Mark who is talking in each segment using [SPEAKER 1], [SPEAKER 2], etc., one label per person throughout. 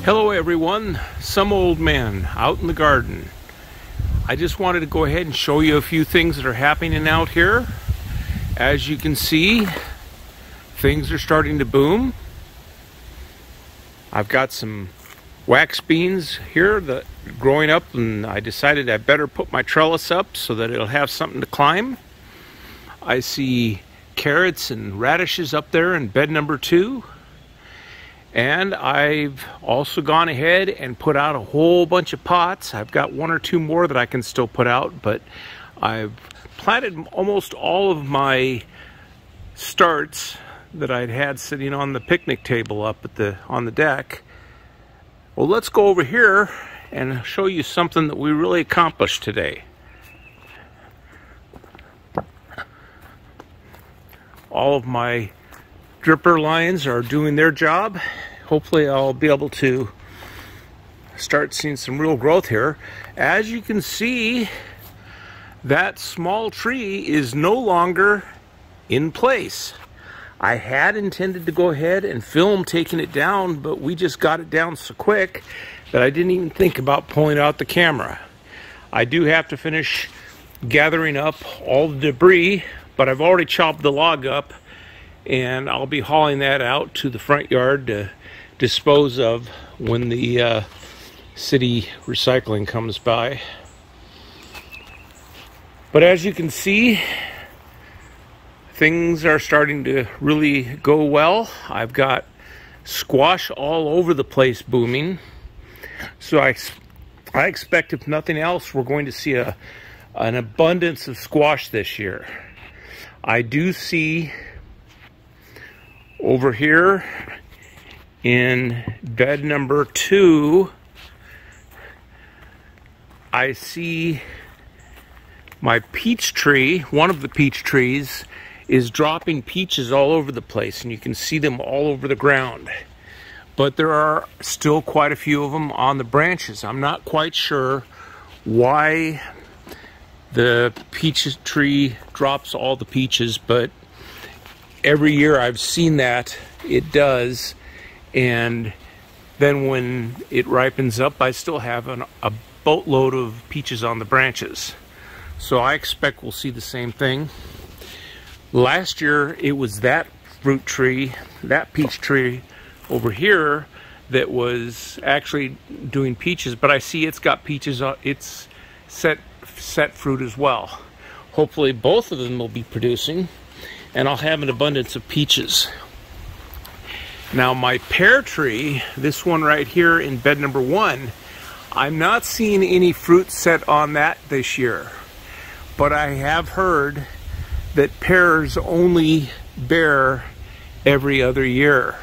[SPEAKER 1] Hello everyone, some old man out in the garden. I just wanted to go ahead and show you a few things that are happening out here. As you can see, things are starting to boom. I've got some wax beans here that are growing up, and I decided I better put my trellis up so that it'll have something to climb. I see carrots and radishes up there in bed number 2. And I've also gone ahead and put out a whole bunch of pots. I've got 1 or 2 more that I can still put out, but I've planted almost all of my starts that I'd had sitting on the picnic table up at on the deck. Well, let's go over here and show you something that we really accomplished today. All of my dripper lines are doing their job. Hopefully I'll be able to start seeing some real growth here. As you can see, that small tree is no longer in place. I had intended to go ahead and film taking it down, but we just got it down so quick that I didn't even think about pulling out the camera. I do have to finish gathering up all the debris, but I've already chopped the log up, and I'll be hauling that out to the front yard to dispose of when the city recycling comes by. But as you can see, things are starting to really go well. I've got squash all over the place booming. So I expect, if nothing else, we're going to see an abundance of squash this year. I do see over here in bed number 2, I see my peach tree. One of the peach trees is dropping peaches all over the place, and you can see them all over the ground. But there are still quite a few of them on the branches. I'm not quite sure why the peach tree drops all the peaches, but every year I've seen that it does. And then when it ripens up, I still have a boatload of peaches on the branches. So I expect we'll see the same thing. Last year it was that fruit tree, that peach tree over here, that was actually doing peaches, but I see it's got peaches, it's set fruit as well. Hopefully both of them will be producing, and I'll have an abundance of peaches. Now my pear tree, this one right here in bed number 1, I'm not seeing any fruit set on that this year, but I have heard that pears only bear every other year.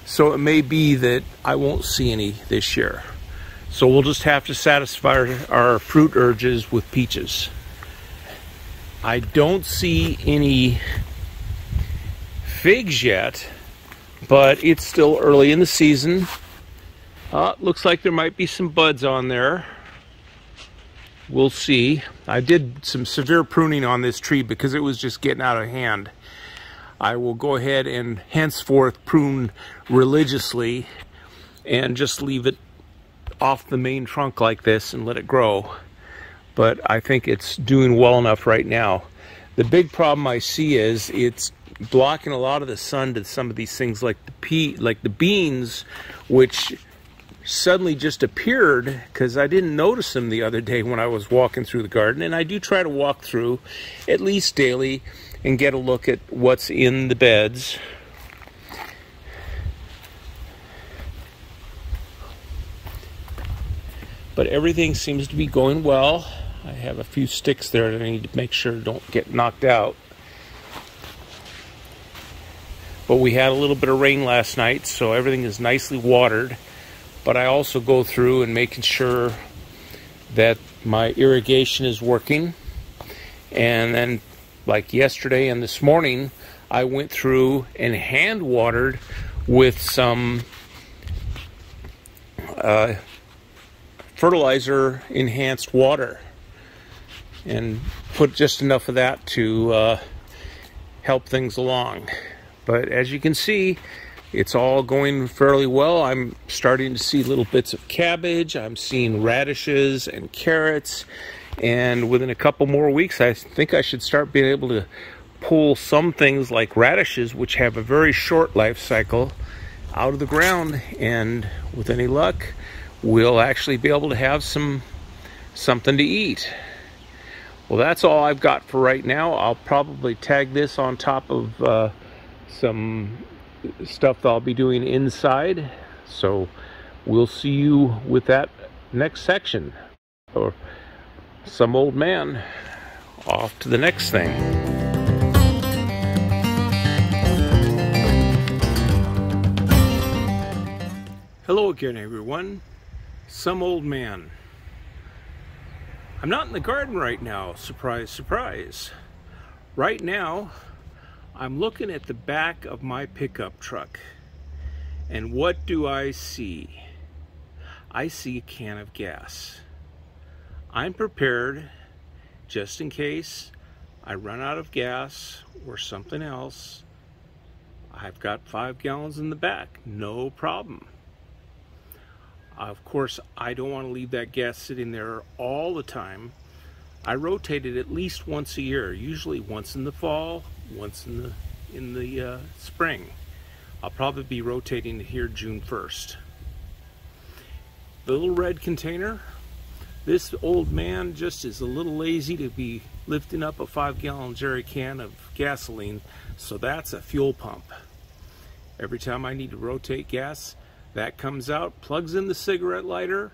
[SPEAKER 1] So it may be that I won't see any this year. So we'll just have to satisfy our fruit urges with peaches. I don't see any figs yet, but it's still early in the season. Looks like there might be some buds on there. We'll see. I did some severe pruning on this tree because it was just getting out of hand. I will go ahead and henceforth prune religiously and just leave it off the main trunk like this and let it grow. But I think it's doing well enough right now. The big problem I see is it's blocking a lot of the sun to some of these things, like the beans, which suddenly just appeared because I didn't notice them the other day when I was walking through the garden. And I do try to walk through at least daily and get a look at what's in the beds. But everything seems to be going well. I have a few sticks there that I need to make sure don't get knocked out. But we had a little bit of rain last night, so everything is nicely watered. But I also go through and making sure that my irrigation is working. And then, like yesterday and this morning, I went through and hand watered with some fertilizer enhanced water, and put just enough of that to help things along. But as you can see, It's all going fairly well. I'm starting to see little bits of cabbage. I'm seeing radishes and carrots. And within a couple more weeks, I think I should start being able to pull some things like radishes, which have a very short life cycle, out of the ground. And with any luck, we'll actually be able to have something to eat. Well, that's all I've got for right now. I'll probably tag this on top of some stuff that I'll be doing inside. So we'll see you with that next section. Or some old man off to the next thing. Hello again, everyone. Some old man. I'm not in the garden right now. Surprise, surprise. Right now, I'm looking at the back of my pickup truck. And what do I see? I see a can of gas. I'm prepared just in case I run out of gas or something else. I've got 5 gallons in the back, no problem. Of course, I don't want to leave that gas sitting there all the time. I rotate it at least once a year, usually once in the fall, once in the spring. I'll probably be rotating it here June 1st. The little red container, this old man just is a little lazy to be lifting up a 5-gallon jerry can of gasoline, so that's a fuel pump. Every time I need to rotate gas, that comes out, plugs in the cigarette lighter,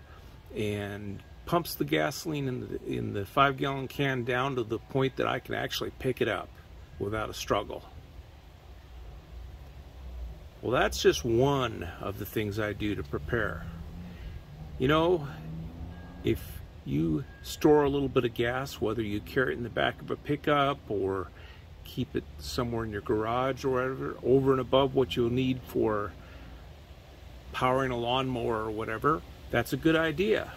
[SPEAKER 1] and pumps the gasoline in the 5-gallon can down to the point that I can actually pick it up without a struggle. Well, that's just one of the things I do to prepare. You know, if you store a little bit of gas, whether you carry it in the back of a pickup or keep it somewhere in your garage or whatever, over and above what you'll need for powering a lawnmower or whatever, that's a good idea.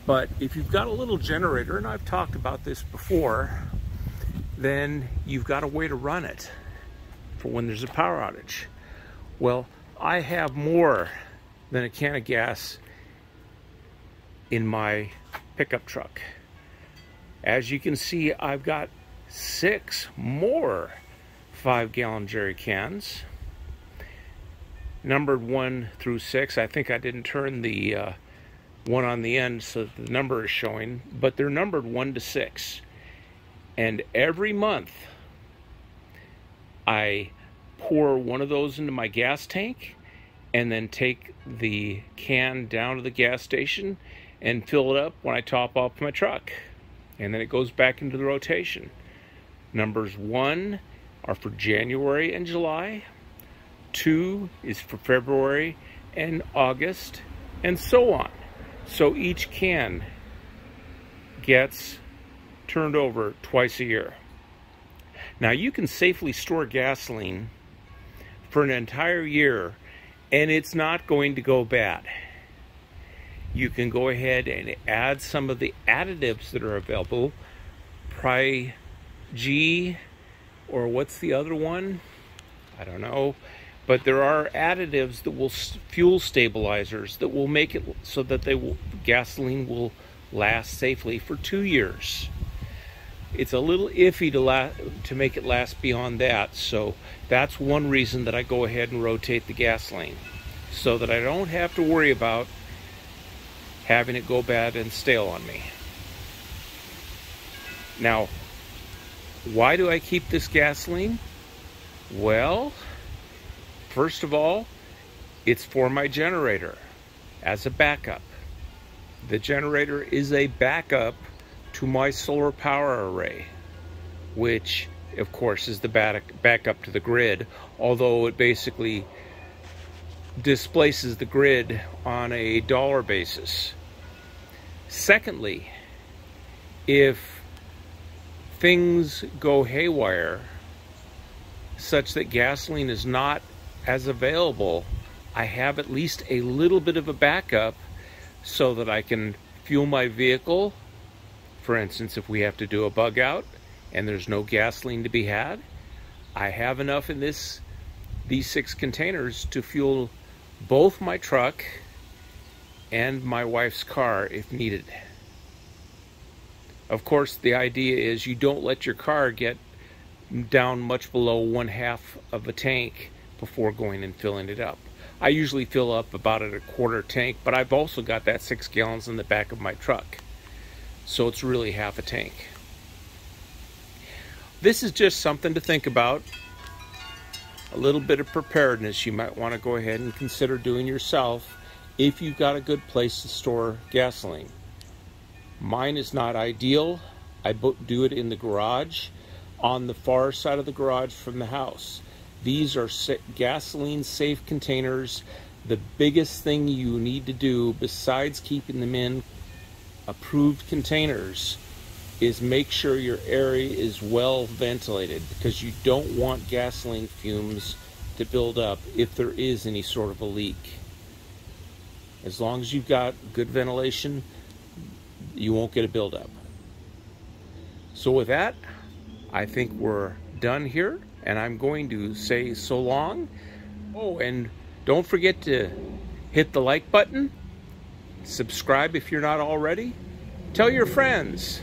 [SPEAKER 1] But if you've got a little generator, and I've talked about this before, then you've got a way to run it for when there's a power outage. Well, I have more than a can of gas in my pickup truck. As you can see, I've got 6 more 5-gallon jerry cans, numbered 1 through 6. I think I didn't turn the one on the end so that the number is showing, but they're numbered 1 to 6. And every month I pour one of those into my gas tank and then take the can down to the gas station and fill it up when I top off my truck. And then it goes back into the rotation. Numbers 1 are for January and July. 2 is for February and August, and so on. So each can gets turned over twice a year. Now you can safely store gasoline for an entire year and it's not going to go bad. You can go ahead and add some of the additives that are available. Pri-G, or what's the other one? I don't know. But there are additives that will, fuel stabilizers, that will make it so that gasoline will last safely for 2 years. It's a little iffy to make it last beyond that, so that's one reason that I go ahead and rotate the gasoline, so that I don't have to worry about having it go bad and stale on me. Now, why do I keep this gasoline? Well, first of all, it's for my generator as a backup. The generator is a backup to my solar power array, which of course is the backup to the grid, although it basically displaces the grid on a dollar basis. Secondly, if things go haywire such that gasoline is not as available, I have at least a little bit of a backup so that I can fuel my vehicle. For instance, if we have to do a bug out and there's no gasoline to be had, I have enough in these 6 containers to fuel both my truck and my wife's car if needed. Of course, the idea is you don't let your car get down much below 1/2 of a tank before going and filling it up. I usually fill up about at a 1/4 tank, but I've also got that 6 gallons in the back of my truck. So it's really 1/2 a tank. This is just something to think about. A little bit of preparedness you might want to go ahead and consider doing yourself if you've got a good place to store gasoline. Mine is not ideal. I do it in the garage, on the far side of the garage from the house. These are gasoline safe containers. The biggest thing you need to do, besides keeping them in approved containers, is make sure your area is well ventilated, because you don't want gasoline fumes to build up if there is any sort of a leak. As long as you've got good ventilation, you won't get a buildup. So with that, I think we're done here, and I'm going to say so long. Oh, and don't forget to hit the like button, subscribe if you're not already, tell your friends,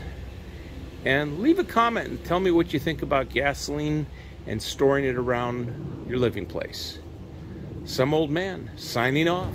[SPEAKER 1] and leave a comment and tell me what you think about gasoline and storing it around your living place. Some old man signing off.